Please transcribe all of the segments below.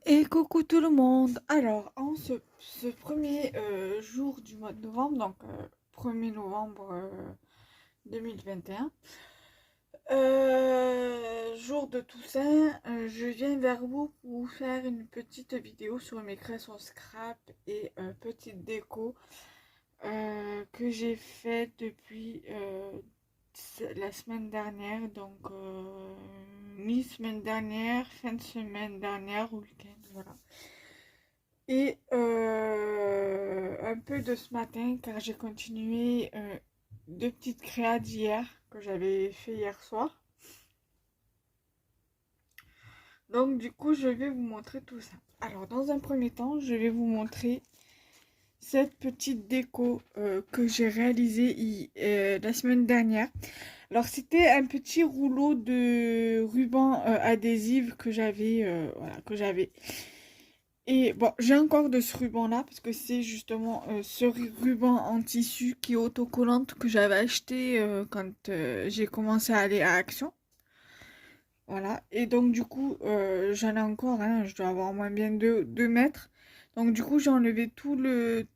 Et coucou tout le monde. Alors, en ce premier jour du mois de novembre, donc 1er novembre 2021, jour de Toussaint, je viens vers vous pour vous faire une petite vidéo sur mes créations scrap et petite déco que j'ai fait depuis la semaine dernière, donc mi-semaine dernière, fin de semaine dernière, week-end, voilà. Et un peu de ce matin, car j'ai continué deux petites créas d'hier que j'avais fait hier soir. Donc du coup, je vais vous montrer tout ça. Alors, dans un premier temps, je vais vous montrer cette petite déco que j'ai réalisée la semaine dernière. Alors, c'était un petit rouleau de ruban adhésif que j'avais, voilà, que j'avais. Et bon, j'ai encore de ce ruban-là, parce que c'est justement ce ruban en tissu qui est autocollante que j'avais acheté quand j'ai commencé à aller à Action. Voilà, et donc du coup, j'en ai encore, hein, je dois avoir au moins bien 2 mètres. Donc du coup, j'ai enlevé tout le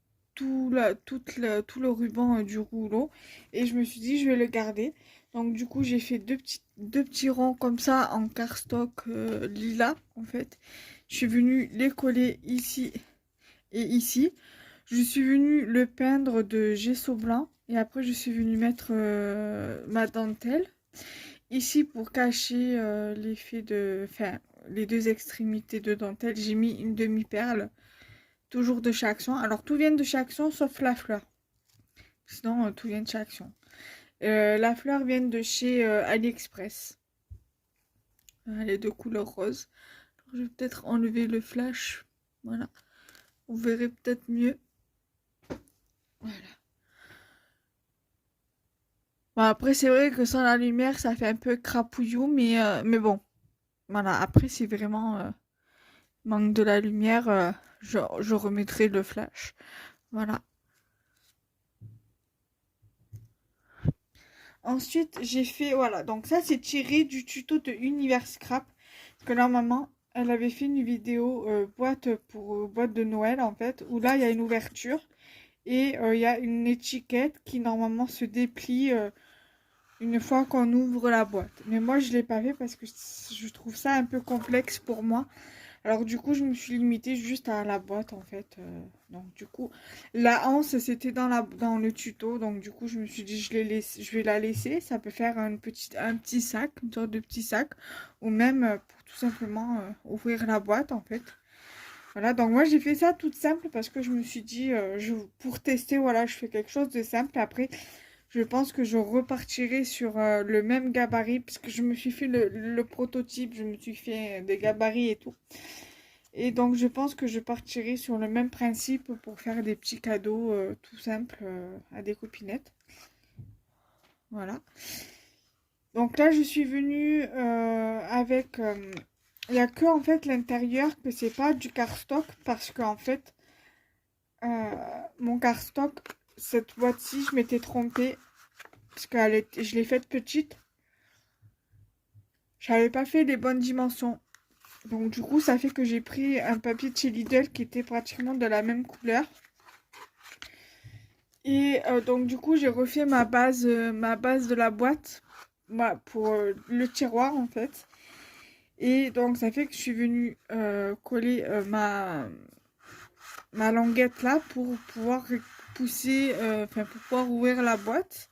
ruban du rouleau, et je me suis dit, je vais le garder. Donc du coup, j'ai fait deux petits ronds comme ça en cardstock lilas, en fait. Je suis venue les coller ici et ici. Je suis venue le peindre de gesso blanc, et après je suis venue mettre ma dentelle. Ici, pour cacher l'effet de... Enfin, les deux extrémités de dentelle, j'ai mis une demi-perle, toujours de chez Action. Alors, tout vient de chez Action, sauf la fleur. Sinon, tout vient de chez Action. La fleur vient de chez AliExpress. Elle est de couleur rose. Alors, je vais peut-être enlever le flash. Voilà. Vous verrez peut-être mieux. Voilà. Bon, après, c'est vrai que sans la lumière, ça fait un peu crapouillou, mais bon. Voilà, après, c'est vraiment... manque de la lumière, je remettrai le flash. Voilà. Ensuite, j'ai fait, voilà, donc ça c'est tiré du tuto de Univers Scrap. Parce que là, maman, elle avait fait une vidéo boîte de Noël en fait, où là il y a une ouverture et il y a une étiquette qui normalement se déplie une fois qu'on ouvre la boîte. Mais moi je l'ai pas fait parce que je trouve ça un peu complexe pour moi. Alors du coup, je me suis limitée juste à la boîte en fait. Donc du coup, la anse c'était dans le tuto. Donc du coup, je me suis dit je vais la laisser. Ça peut faire un petit sac, une sorte de petit sac, ou même pour tout simplement ouvrir la boîte en fait. Voilà. Donc moi j'ai fait ça toute simple parce que je me suis dit pour tester, voilà, je fais quelque chose de simple. Après, je pense que je repartirai sur le même gabarit parce que je me suis fait le prototype. Je me suis fait des gabarits et tout. Et donc, je pense que je partirai sur le même principe pour faire des petits cadeaux tout simples à des copinettes. Voilà. Donc là, je suis venue avec... Il n'y a que en fait l'intérieur que c'est pas du cardstock parce qu'en fait, mon cardstock, cette boîte-ci, je m'étais trompée parce que je l'ai faite petite. J'avais pas fait les bonnes dimensions. Donc du coup, ça fait que j'ai pris un papier de chez Lidl qui était pratiquement de la même couleur. Et donc du coup j'ai refait ma base de la boîte pour le tiroir en fait. Et donc ça fait que je suis venue coller ma languette là pour pouvoir pousser, enfin pour pouvoir ouvrir la boîte.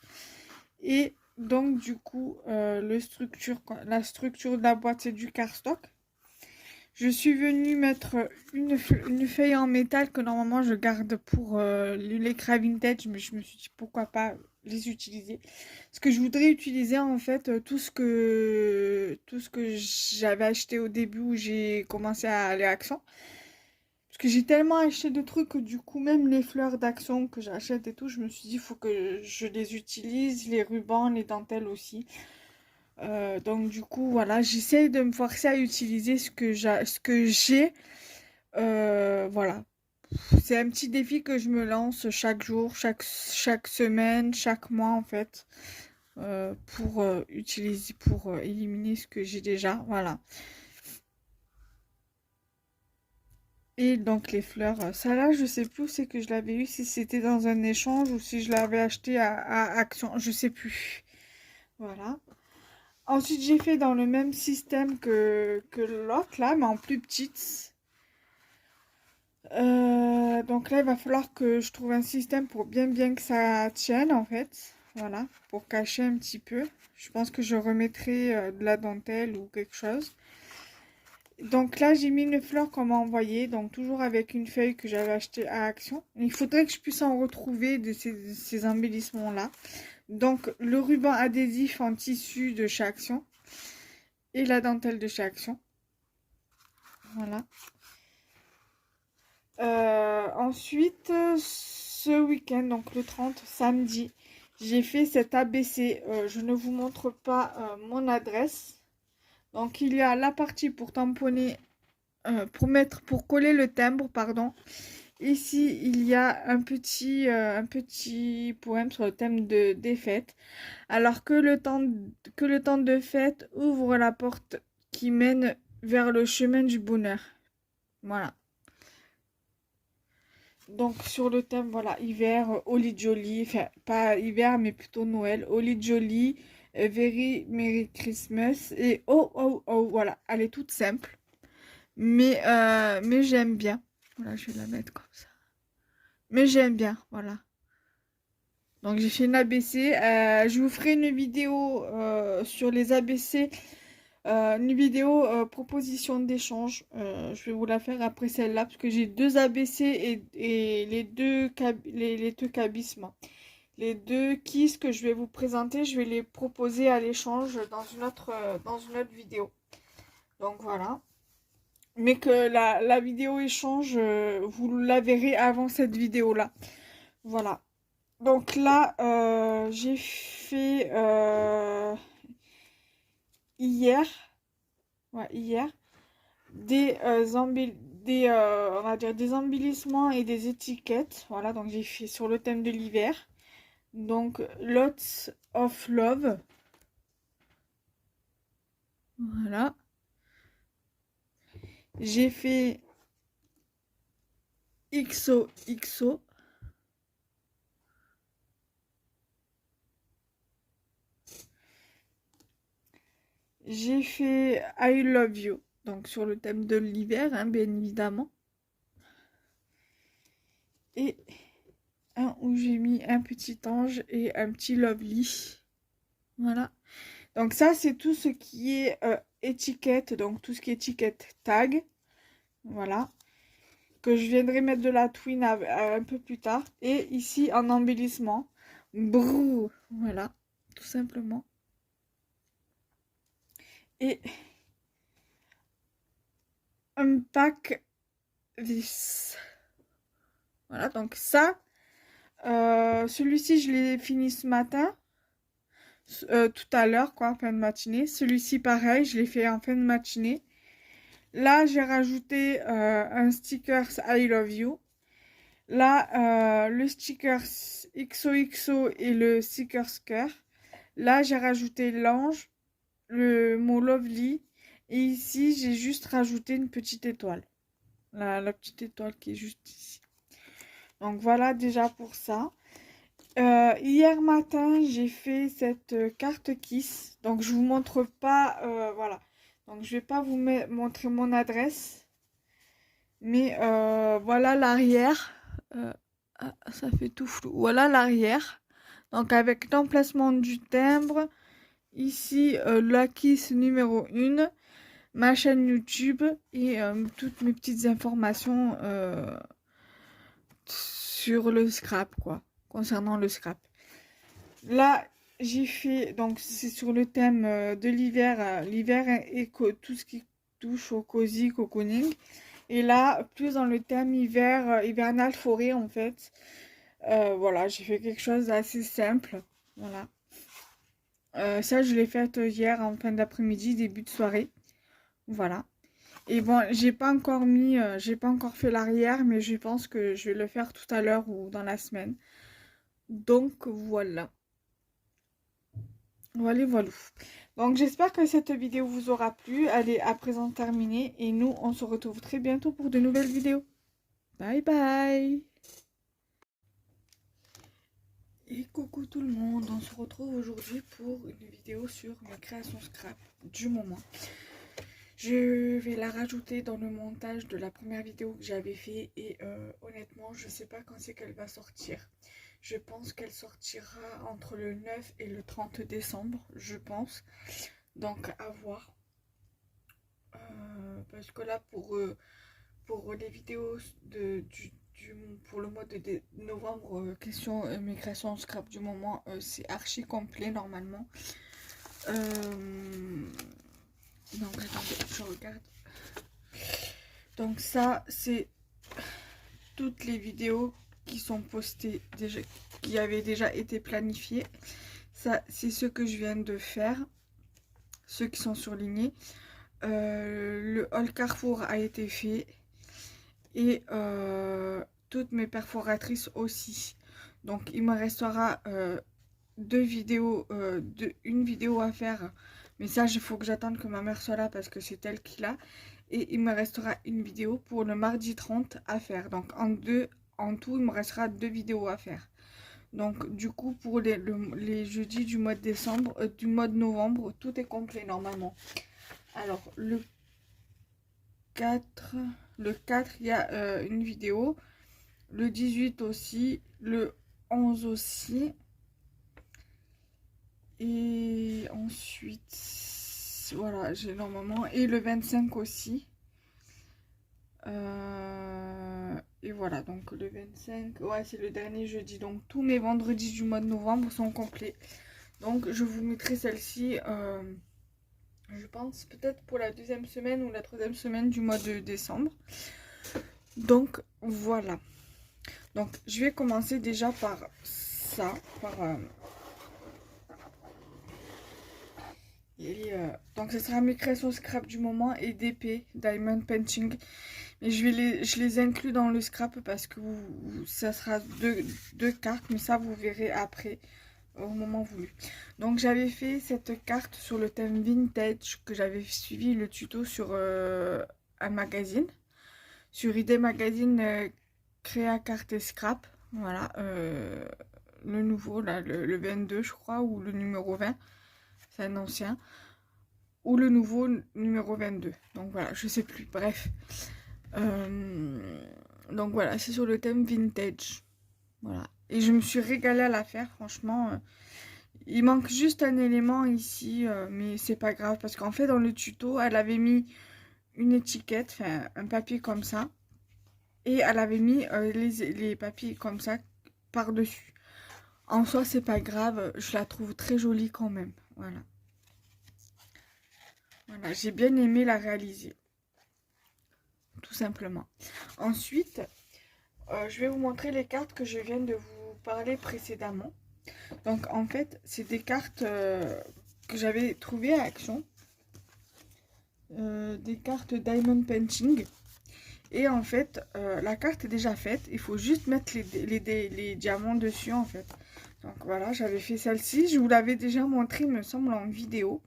Et donc du coup la structure de la boîte c'est du cardstock. Je suis venue mettre une feuille en métal que normalement je garde pour les Craft Vintage, mais je me suis dit pourquoi pas les utiliser. Parce que je voudrais utiliser en fait tout ce que j'avais acheté au début où j'ai commencé à aller à Action. Parce que j'ai tellement acheté de trucs que du coup même les fleurs d'Action que j'achète et tout, je me suis dit il faut que je les utilise, les rubans, les dentelles aussi. Donc du coup, voilà, j'essaye de me forcer à utiliser ce que j'ai. Voilà. C'est un petit défi que je me lance chaque jour, chaque semaine, chaque mois en fait, pour éliminer ce que j'ai déjà. Voilà. Et donc les fleurs, ça là, je sais plus où c'est que je l'avais eu, si c'était dans un échange ou si je l'avais acheté à Action, je sais plus. Voilà. Ensuite, j'ai fait dans le même système que l'autre là, mais en plus petite. Donc là, il va falloir que je trouve un système pour bien que ça tienne en fait. Voilà, pour cacher un petit peu. Je pense que je remettrai de la dentelle ou quelque chose. Donc là, j'ai mis une fleur qu'on m'a envoyée, donc toujours avec une feuille que j'avais achetée à Action. Il faudrait que je puisse en retrouver de ces embellissements-là. Donc le ruban adhésif en tissu de chez Action et la dentelle de chez Action. Voilà. Ensuite, ce week-end, donc le 30 samedi, j'ai fait cet ABC. Je ne vous montre pas mon adresse. Donc il y a la partie pour tamponner, pour coller le timbre, pardon. Ici, il y a un petit poème sur le thème des fêtes. Alors que le temps de fête ouvre la porte qui mène vers le chemin du bonheur. Voilà. Donc sur le thème, voilà, hiver, Holly Jolly, enfin pas hiver mais plutôt Noël, Holly Jolly, Very Merry Christmas et oh oh oh, voilà, elle est toute simple, mais j'aime bien. Voilà, je vais la mettre comme ça. Mais j'aime bien, voilà. Donc j'ai fait une ABC. Je vous ferai une vidéo sur les ABC, une vidéo proposition d'échange. Je vais vous la faire après celle-là parce que j'ai deux ABC et les deux cabismes. Les deux keys que je vais vous présenter, je vais les proposer à l'échange dans une autre vidéo. Donc voilà. Mais que la vidéo échange, vous la verrez avant cette vidéo-là. Voilà. Donc là, j'ai fait hier, ouais, hier, on va dire des embellissements et des étiquettes. Voilà, donc j'ai fait sur le thème de l'hiver. Donc, Lots of Love. Voilà. J'ai fait XOXO. J'ai fait I Love You. Donc, sur le thème de l'hiver, hein, bien évidemment. Et un où j'ai mis un petit ange et un petit lovely. Voilà. Donc ça, c'est tout ce qui est étiquette. Donc tout ce qui est étiquette tag. Voilà. Que je viendrai mettre de la twin un peu plus tard. Et ici, en embellissement. Brrr. Voilà. Tout simplement. Et un pack this. Voilà. Donc ça, celui-ci, je l'ai fini ce matin. Tout à l'heure, quoi, en fin de matinée. Celui-ci, pareil, je l'ai fait en fin de matinée. Là, j'ai rajouté un sticker I Love You. Là, le sticker XOXO et le sticker cœur. Là, j'ai rajouté l'ange, le mot lovely. Et ici, j'ai juste rajouté une petite étoile. La petite étoile qui est juste ici. Donc voilà déjà pour ça. Hier matin, j'ai fait cette carte Kiss. Donc je vous montre pas, voilà. Donc je vais pas vous montrer mon adresse. Mais voilà l'arrière. Ça fait tout flou. Voilà l'arrière. Donc avec l'emplacement du timbre. Ici, la Kiss numéro 1. Ma chaîne YouTube. Et toutes mes petites informations sur le scrap, quoi. Concernant le scrap. Là, j'ai fait, donc c'est sur le thème de l'hiver, l'hiver et tout ce qui touche au cosy, cocooning. Et là, plus dans le thème hiver, hivernal forêt en fait. Voilà, j'ai fait quelque chose d'assez simple. Voilà. Ça, je l'ai fait hier en fin d'après-midi, début de soirée. Voilà. Et bon, j'ai pas encore fait l'arrière, mais je pense que je vais le faire tout à l'heure ou dans la semaine. Donc voilà. Voilà, voilà. Donc j'espère que cette vidéo vous aura plu. Elle est à présent terminée et nous on se retrouve très bientôt pour de nouvelles vidéos. Bye bye. Et coucou tout le monde, on se retrouve aujourd'hui pour une vidéo sur mes créations scrap du moment. Je vais la rajouter dans le montage de la première vidéo que j'avais fait et honnêtement je sais pas quand c'est qu'elle va sortir. Je pense qu'elle sortira entre le 9 et le 30 décembre, je pense. Donc à voir. Parce que là pour les vidéos pour le mois de novembre, question mes créations scrap du moment, c'est archi complet normalement. Donc attendez, je regarde. Donc ça c'est toutes les vidéos qui sont postées déjà, qui avaient déjà été planifiées. Ça c'est ce que je viens de faire, ceux qui sont surlignés. Le haul Carrefour a été fait et toutes mes perforatrices aussi. Donc il me restera une vidéo à faire, mais ça il faut que j'attende que ma mère soit là parce que c'est elle qui l'a. Et il me restera une vidéo pour le mardi 30 à faire. Donc en tout il me restera 2 vidéos à faire. Donc du coup pour les jeudis du mois de décembre, du mois de novembre, tout est complet normalement. Alors le 4, il y a une vidéo. Le 18 aussi. Le 11 aussi. Et ensuite, voilà, j'ai normalement. Et le 25 aussi. Et voilà, donc le 25, ouais, c'est le dernier jeudi. Donc tous mes vendredis du mois de novembre sont complets. Donc je vous mettrai celle-ci, je pense, peut-être pour la 2e semaine ou la 3e semaine du mois de décembre. Donc voilà. Donc je vais commencer déjà par ça, donc ce sera mes créations scrap du moment et d'épée diamond painting. Mais je les inclus dans le scrap parce que ça sera deux cartes, mais ça vous verrez après au moment voulu. Donc j'avais fait cette carte sur le thème vintage, que j'avais suivi le tuto sur un magazine, sur ID Magazine, créa carte et scrap. Voilà, le nouveau là, le 22 je crois, ou le numéro 20, c'est un ancien, ou le nouveau numéro 22. Donc voilà, je sais plus, bref. Donc voilà, c'est sur le thème vintage. Voilà. Et je me suis régalée à la faire, franchement. Il manque juste un élément ici, mais c'est pas grave. Parce qu'en fait, dans le tuto, elle avait mis une étiquette, enfin un papier comme ça. Et elle avait mis les papiers comme ça par-dessus. En soi, c'est pas grave. Je la trouve très jolie quand même. Voilà. Voilà, j'ai bien aimé la réaliser. Tout simplement. Ensuite, je vais vous montrer les cartes que je viens de vous parler précédemment. Donc en fait, c'est des cartes que j'avais trouvées à Action. Des cartes Diamond Painting. Et en fait, la carte est déjà faite. Il faut juste mettre les diamants dessus en fait. Donc voilà, j'avais fait celle-ci. Je vous l'avais déjà montré, il me semble, en vidéo.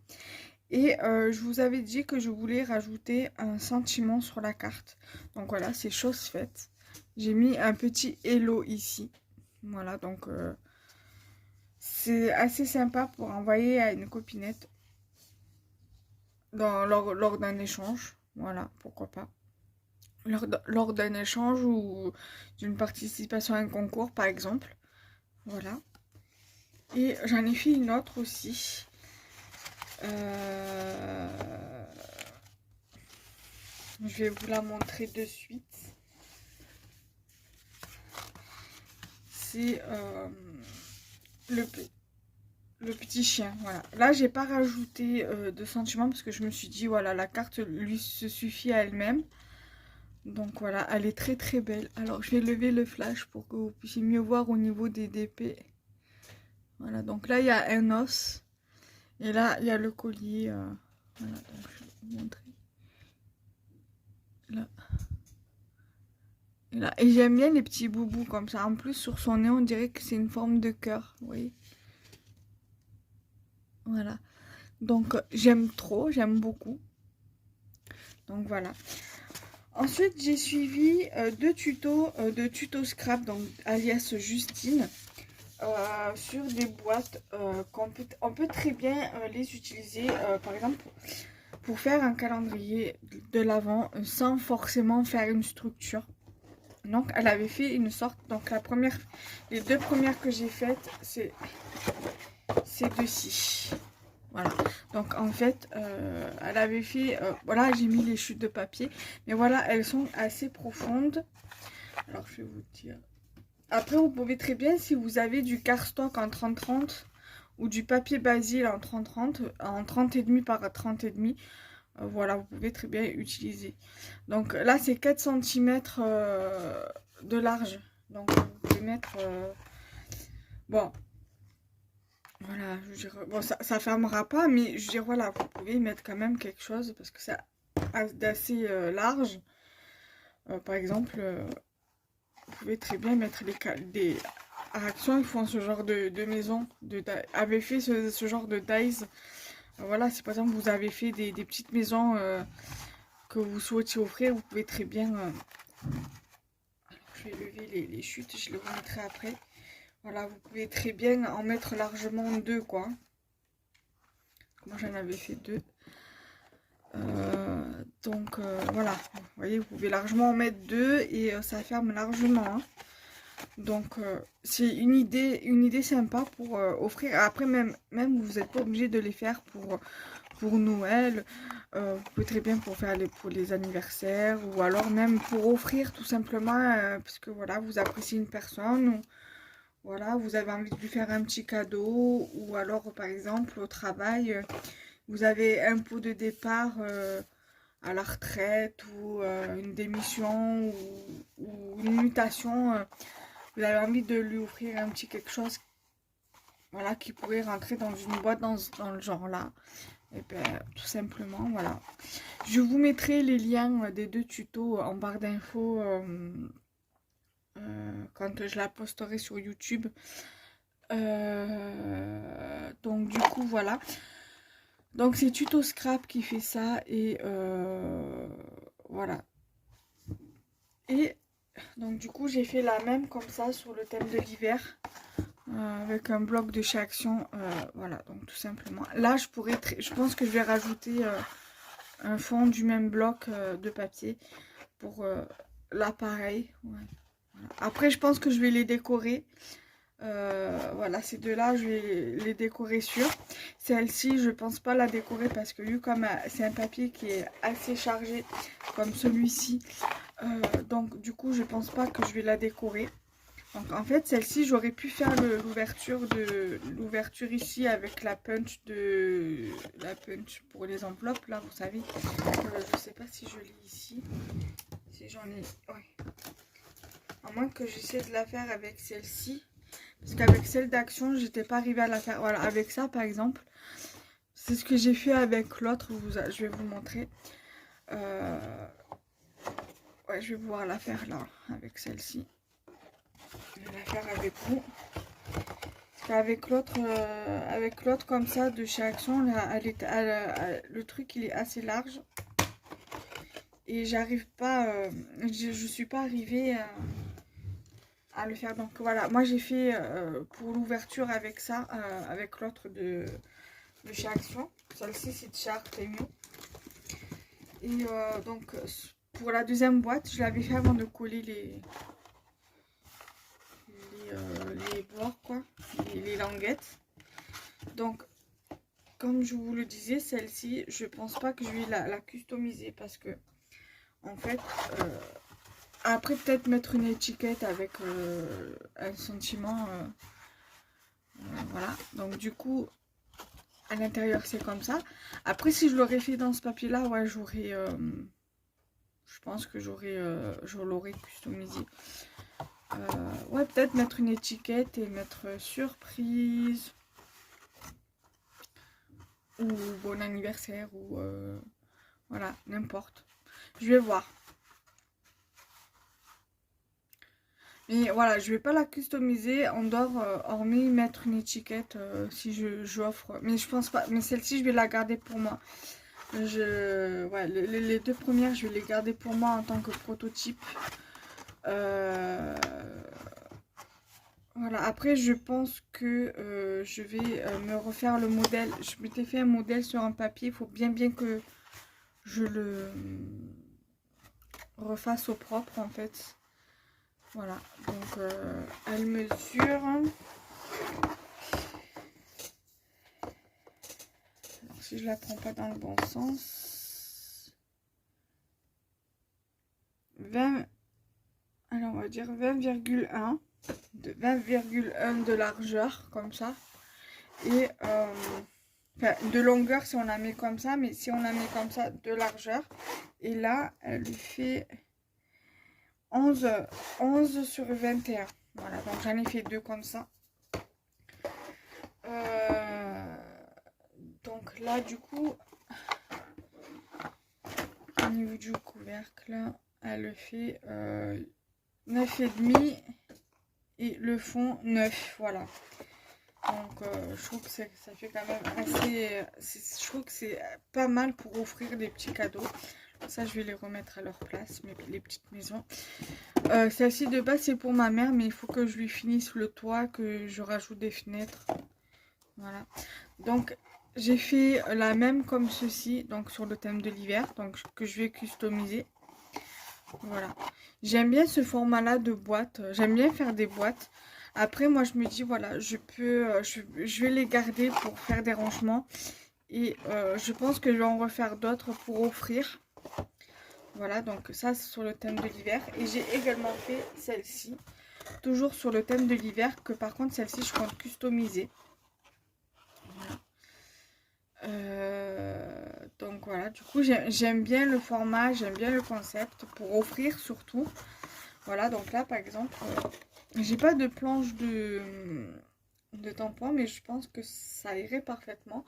Et je vous avais dit que je voulais rajouter un sentiment sur la carte. Donc voilà, c'est chose faite. J'ai mis un petit hello ici. Voilà, donc c'est assez sympa pour envoyer à une copinette lors d'un échange. Voilà, pourquoi pas. Lors d'un échange ou d'une participation à un concours, par exemple. Voilà. Et j'en ai fait une autre aussi. Je vais vous la montrer de suite. C'est le petit chien. Voilà. Là, j'ai pas rajouté de sentiments parce que je me suis dit, voilà, la carte lui se suffit à elle-même. Donc voilà, elle est très très belle. Alors, je vais lever le flash pour que vous puissiez mieux voir au niveau des DP. Voilà, donc là, il y a un os. Et là, il y a le collier. Voilà, donc je vais vous montrer. Là. Et j'aime bien les petits boubous comme ça. En plus, sur son nez, on dirait que c'est une forme de cœur. Vous voyez? Voilà. Donc j'aime trop, j'aime beaucoup. Donc voilà. Ensuite j'ai suivi deux tutos de tuto scrap, donc alias Justine, sur des boîtes on peut très bien les utiliser par exemple pour faire un calendrier de l'avant sans forcément faire une structure. Donc elle avait fait une sorte, donc les deux premières que j'ai faites, c'est ces deux-ci. Voilà, donc en fait elle avait fait, voilà, j'ai mis les chutes de papier, mais voilà, elles sont assez profondes. Alors je vais vous dire, après vous pouvez très bien, si vous avez du cardstock en 30-30 ou du papier basil en 30-30, en 30,5 par 30,5, voilà, vous pouvez très bien utiliser. Donc là c'est 4 cm de large, donc vous pouvez mettre bon, voilà, je veux dire, bon, ça fermera pas, mais je veux dire, voilà, vous pouvez mettre quand même quelque chose parce que c'est d'assez large. Par exemple, vous pouvez très bien mettre des Action, ils font ce genre de maison, avaient fait ce genre de dies. Voilà, si par exemple vous avez fait des petites maisons que vous souhaitez offrir, vous pouvez très bien. Alors, je vais lever les chutes, je les remettrai après. Voilà, vous pouvez très bien en mettre largement deux, quoi. Moi j'en avais fait deux. Donc voilà, vous voyez, vous pouvez largement en mettre deux et ça ferme largement. Hein. Donc c'est une idée sympa pour offrir. Après même vous n'êtes pas obligé de les faire pour Noël. Vous pouvez très bien pour les anniversaires ou alors même pour offrir tout simplement parce que voilà, vous appréciez une personne ou voilà, vous avez envie de lui faire un petit cadeau ou alors par exemple au travail, vous avez un pot de départ à la retraite ou une démission ou une mutation. Vous avez envie de lui offrir un petit quelque chose, voilà, qui pourrait rentrer dans une boîte dans le genre là. Et bien tout simplement, voilà. Je vous mettrai les liens des deux tutos en barre d'infos quand je la posterai sur YouTube. Donc du coup voilà. Donc c'est Tuto Scrap qui fait ça et voilà. Et donc du coup j'ai fait la même comme ça sur le thème de l'hiver. Avec un bloc de chez Action, voilà, donc tout simplement. Là, je pense que je vais rajouter un fond du même bloc de papier pour l'appareil. Ouais. Voilà. Après, je pense que je vais les décorer. Voilà, ces deux-là, je vais les décorer sur. Celle-ci, je pense pas la décorer parce que vu comme c'est un papier qui est assez chargé, comme celui-ci, donc du coup, je pense pas que je vais la décorer. Donc en fait celle-ci j'aurais pu faire l'ouverture ici avec la punch pour les enveloppes là, vous savez. Je sais pas si je l'ai ici. Si j'en ai. Ouais. À moins que j'essaie de la faire avec celle-ci. Parce qu'avec celle d'Action, j'étais pas arrivée à la faire. Voilà, avec ça par exemple. C'est ce que j'ai fait avec l'autre. Je vais vous montrer. Ouais, je vais pouvoir la faire là, avec celle-ci. Je vais la faire avec vous. Parce qu'avec l'autre comme ça de chez Action, là, le truc il est assez large. Et j'arrive pas, je suis pas arrivée à le faire. Donc voilà, moi j'ai fait pour l'ouverture avec ça, avec l'autre de chez Action. Celle-ci c'est de chez Artemio. Et donc pour la deuxième boîte, je l'avais fait avant de coller les bords, quoi, les languettes. Donc, comme je vous le disais, celle-ci, je pense pas que je vais la customiser parce que, en fait, après peut-être mettre une étiquette avec un sentiment, voilà. Donc du coup, à l'intérieur c'est comme ça. Après, si je l'aurais fait dans ce papier-là, ouais, j'aurais, je pense que je l'aurais customisé. Ouais, peut-être mettre une étiquette et mettre surprise ou bon anniversaire ou voilà, n'importe. Je vais voir. Mais voilà, je vais pas la customiser en dehors, hormis mettre une étiquette si j'offre. Mais je pense pas. Mais celle-ci, je vais la garder pour moi. Ouais, les deux premières, je vais les garder pour moi en tant que prototype. Voilà, après je pense que je vais me refaire le modèle. Je m'étais fait un modèle sur un papier, il faut bien que je le refasse au propre en fait. Voilà, donc elle mesure. Alors, si je la prends pas dans le bon sens, 20, alors on va dire 20,1 de largeur comme ça, et enfin, de longueur si on la met comme ça, mais si on la met comme ça, de largeur. Et là elle lui fait 11 sur 21. Voilà, donc j'en ai fait deux comme ça. Donc là du coup, au niveau du couvercle, elle fait 9,5 et le fond 9, voilà. Donc je trouve que ça fait quand même assez, je trouve que c'est pas mal pour offrir des petits cadeaux. Ça je vais les remettre à leur place, les petites maisons. Celle-ci de base c'est pour ma mère, mais il faut que je lui finisse le toit, que je rajoute des fenêtres. Voilà, donc j'ai fait la même comme ceci, donc sur le thème de l'hiver, donc que je vais customiser. Voilà, j'aime bien ce format là de boîte, j'aime bien faire des boîtes. Après moi je me dis voilà, je vais les garder pour faire des rangements, et je pense que je vais en refaire d'autres pour offrir. Voilà, donc ça c'est sur le thème de l'hiver. Et j'ai également fait celle-ci, toujours sur le thème de l'hiver, que par contre celle-ci je compte customiser. Voilà. Donc voilà, du coup j'aime bien le format, j'aime bien le concept pour offrir surtout. Voilà, donc là par exemple, j'ai pas de planche de tampon, mais je pense que ça irait parfaitement.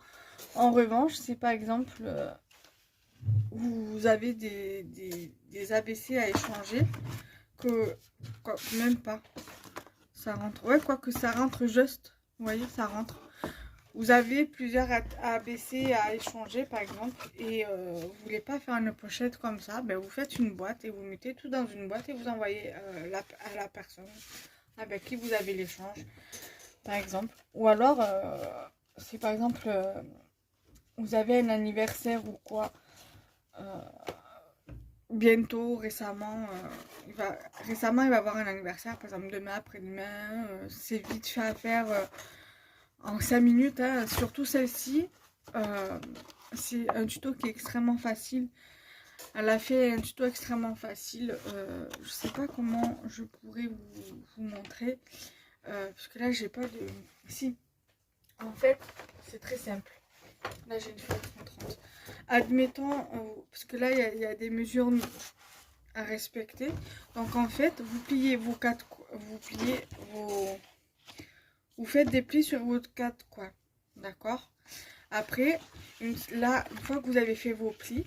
En revanche, si par exemple vous avez des ABC à échanger, que quoi, même pas, ça rentre, ouais, quoi que ça rentre juste, vous voyez, ça rentre. Vous avez plusieurs ABC à échanger par exemple, et vous voulez pas faire une pochette comme ça, ben vous faites une boîte et vous mettez tout dans une boîte et vous envoyez à la personne avec qui vous avez l'échange par exemple. Ou alors si par exemple vous avez un anniversaire ou quoi, bientôt, récemment, il va avoir un anniversaire, par exemple demain, après-demain, c'est vite fait à faire en 5 minutes, hein. Surtout celle-ci, c'est un tuto qui est extrêmement facile. Elle a fait un tuto extrêmement facile, je sais pas comment je pourrais vous montrer, parce que là j'ai pas de... Si, en fait, c'est très simple. Là j'ai une feuille 30. Admettons, parce que là il y a des mesures à respecter. Donc en fait, vous pliez vos quatre, vous faites des plis sur vos quatre coins, d'accord. Après, une fois que vous avez fait vos plis,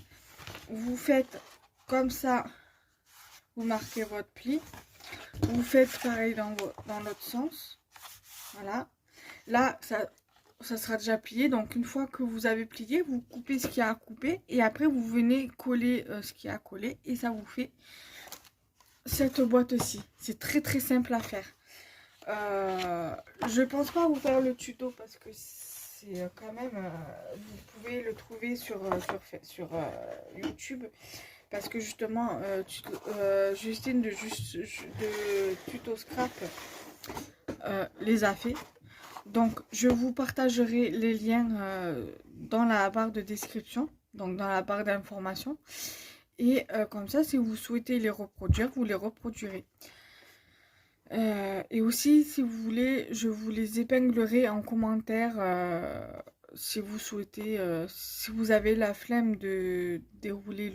vous faites comme ça, vous marquez votre pli, vous faites pareil dans l'autre sens, voilà. Là, ça sera déjà plié, donc une fois que vous avez plié, vous coupez ce qu'il y a à couper, et après vous venez coller ce qu'il y a à coller, et ça vous fait cette boîte-ci. C'est très simple à faire. Je pense pas vous faire le tuto parce que c'est quand même, vous pouvez le trouver sur YouTube, parce que justement Justine de Tuto Scrap les a fait. Donc je vous partagerai les liens dans la barre de description, donc dans la barre d'information, et comme ça si vous souhaitez les reproduire, vous les reproduirez. Et aussi, si vous voulez, je vous les épinglerai en commentaire si vous souhaitez, si vous avez la flemme de dérouler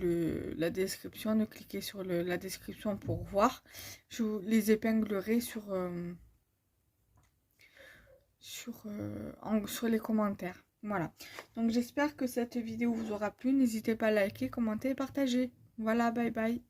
la description, de cliquer sur la description pour voir. Je vous les épinglerai sur les commentaires. Voilà. Donc j'espère que cette vidéo vous aura plu. N'hésitez pas à liker, commenter et partager. Voilà, bye bye.